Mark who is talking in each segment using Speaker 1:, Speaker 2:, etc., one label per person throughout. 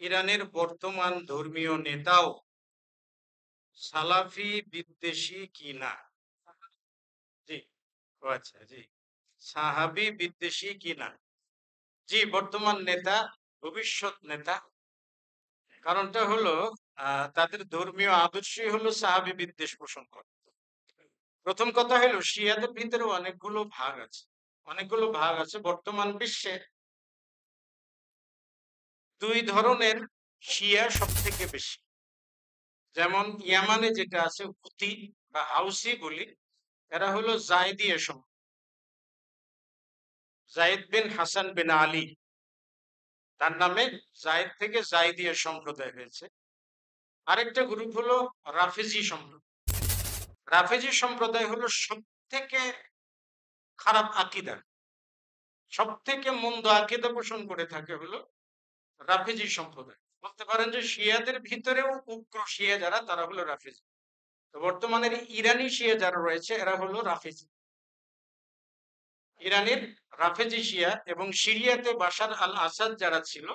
Speaker 1: ইরানের বর্তমান ধর্মীয় নেতাও সালাফি বিদ্বেষী কিনা? জি, ও আচ্ছা, জি, সাহাবি বিদ্বেষী কিনা? জি, বর্তমান নেতা, ভবিষ্যৎ নেতা। কারণটা হলো তাদের ধর্মীয় আদর্শই হলো সাহাবি বিদ্বেষ পোষণ করে। প্রথম কথা হলো শিয়াদের ভিতরে অনেকগুলো ভাগ আছে। অনেকগুলো ভাগ আছে বর্তমান বিশ্বে। দুই ধরনের শিয়া সব থেকে বেশি। যেমন ইয়ামানে যেটা আছে হুতি বা আউসি বলি, এরা হলো জায়দিয়া সম্প্রদায়। জায়েদ বিন হাসান বিন আলী, তার নামে জায়েদ থেকে জায়দিয়া সম্প্রদায় হয়েছে। আরেকটা গ্রুপ হলো রাফেজি সম্প্রদায়। রাফেজি সম্প্রদায় হলো সব থেকে খারাপ আকীদা, সব থেকে মন্দ আকীদা পোষণ করে থাকে হলো রাফেজি সম্প্রদায়। বলতে পারেন যে শিয়াদের ভিতরেও উগ্র শিয়া যারা, তারা হলো রাফেজি। তো বর্তমানের ইরানি শিয়া যারা রয়েছে এরা হলো রাফেজি। ইরানের রাফেজি শিয়া এবং সিরিয়াতে বাশার আল আসাদ যারা ছিল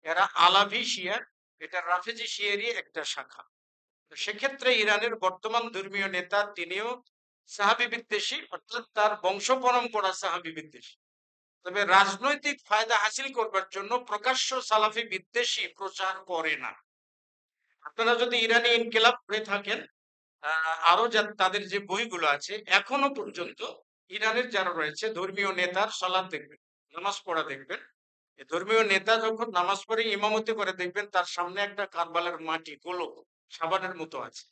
Speaker 1: এরা আলাভি শিয়া। এটা রাফেজি শিয়ারই একটা শাখা। সেক্ষেত্রে ইরানের বর্তমান ধর্মীয় নেতা তিনিও সাহাবী বিদ্বেষী, অর্থাৎ তার বংশ পরম্পরা সাহাবী বিদ্বেষী। তবে রাজনৈতিক ফায়দা হাসিল করবার জন্য প্রকাশ্য সালাফি বিদ্বেষী প্রচার করে না। আপনারা যদি ইরানি ইনকিলাব পড়ে থাকেন, আরো তাদের যে বইগুলো আছে, এখনো পর্যন্ত ইরানের যারা রয়েছে ধর্মীয় নেতার সালাত দেখবেন, নামাজ পড়া দেখবেন। ধর্মীয় নেতা যখন নামাজ পড়ে ইমামতি করে দেখবেন তার সামনে একটা কারবালার মাটি গোলক সাবানের মতো আছে,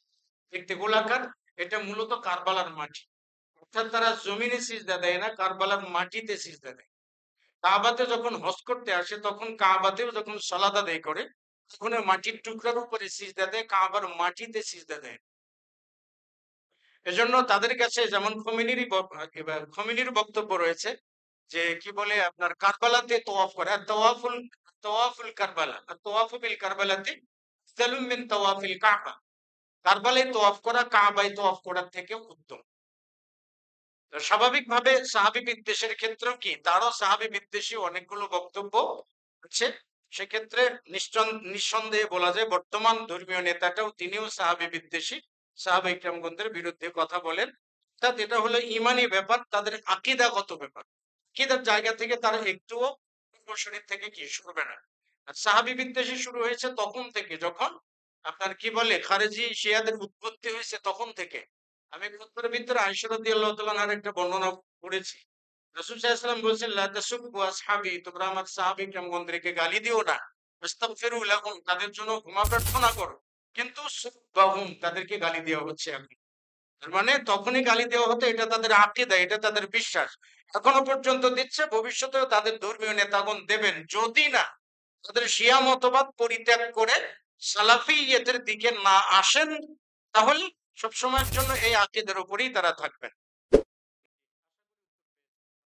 Speaker 1: দেখতে গোলাকার। এটা মূলত কারবালার মাটি। অর্থাৎ তারা জমিনে সিজদা দেয় না, কারবালার মাটিতে সিজদা দেয়। কাবাতে যখন হজ করতে আসে তখন কাবাতেও যখন সালাত আদায় করে তখন মাটির টুকরার উপরে সিজদা দেয়, কাবার মাটিতে সিজদা দেয়। এজন্য তাদের কাছে যেমন খমিনির বক্তব্য রয়েছে যে কি বলে আপনার কারবালাতে তোয়াফ করে, আর তোয়াফুল কারবালা আর তোয়াফু বিল কারবালাতে আফদালুম মিন তোয়াফিল কাবা। কারবালায় তোয়াফ করা কাবায় তোয়াফ করার থেকে উত্তম। তো স্বাভাবিকভাবে সাহাবী বিদ্বেষের ক্ষেত্রেও কি তারও সাহাবী বিদ্বেষী অনেকগুলো বক্তব্য আছে। সেক্ষেত্রে নিঃসন্দেহে বলা যায় বর্তমান ধর্মীয় নেতাটাও তিনিও সাহাবী বিদ্বেষী, সাহাবা ইকরামগণদের বিরুদ্ধে কথা বলেন। অর্থাৎ এটা হলো ইমানি ব্যাপার, তাদের আকীদাগত ব্যাপার। আকীদার জায়গা থেকে তারা একটুও পূর্বসূরীর থেকে কি সরবে না। আর সাহাবী বিদ্বেষী শুরু হয়েছে তখন থেকে, যখন আপনার কি বলে খারেজি শিয়াদের উৎপত্তি হয়েছে তখন থেকে। আমি খুতবার ভিতরে আয়েশা রাদিয়াল্লাহু তাআলা আনহার একটা বর্ণনা পড়েছি। রাসূল সাল্লাল্লাহু আলাইহি ওয়াসাল্লাম বলেছেন, লা তাসুব্বু আসহাবি, তোমরা আমার সাহাবী কিরামগণদেরকে গালি দিও না। ইস্তাগফিরু লাহুম, তাদের জন্য ক্ষমা প্রার্থনা করো। কিন্তু সুব্বাহুম, তাদেরকে গালি দেওয়া হচ্ছে এখন। তার মানে তখনই গালি দেওয়া হতো, এটা তাদের আকীদা, এটা তাদের বিশ্বাস। এখনো পর্যন্ত দিচ্ছে, ভবিষ্যতেও তাদের ধর্মীয় নেতাগণ দেবেন, যদি না তাদের শিয়া মতবাদ পরিত্যাগ করে সালাফিয়তের দিকে না আসেন, তাহলে সবসময়ের জন্য এই আকীদার উপরেই তারা থাকবেন।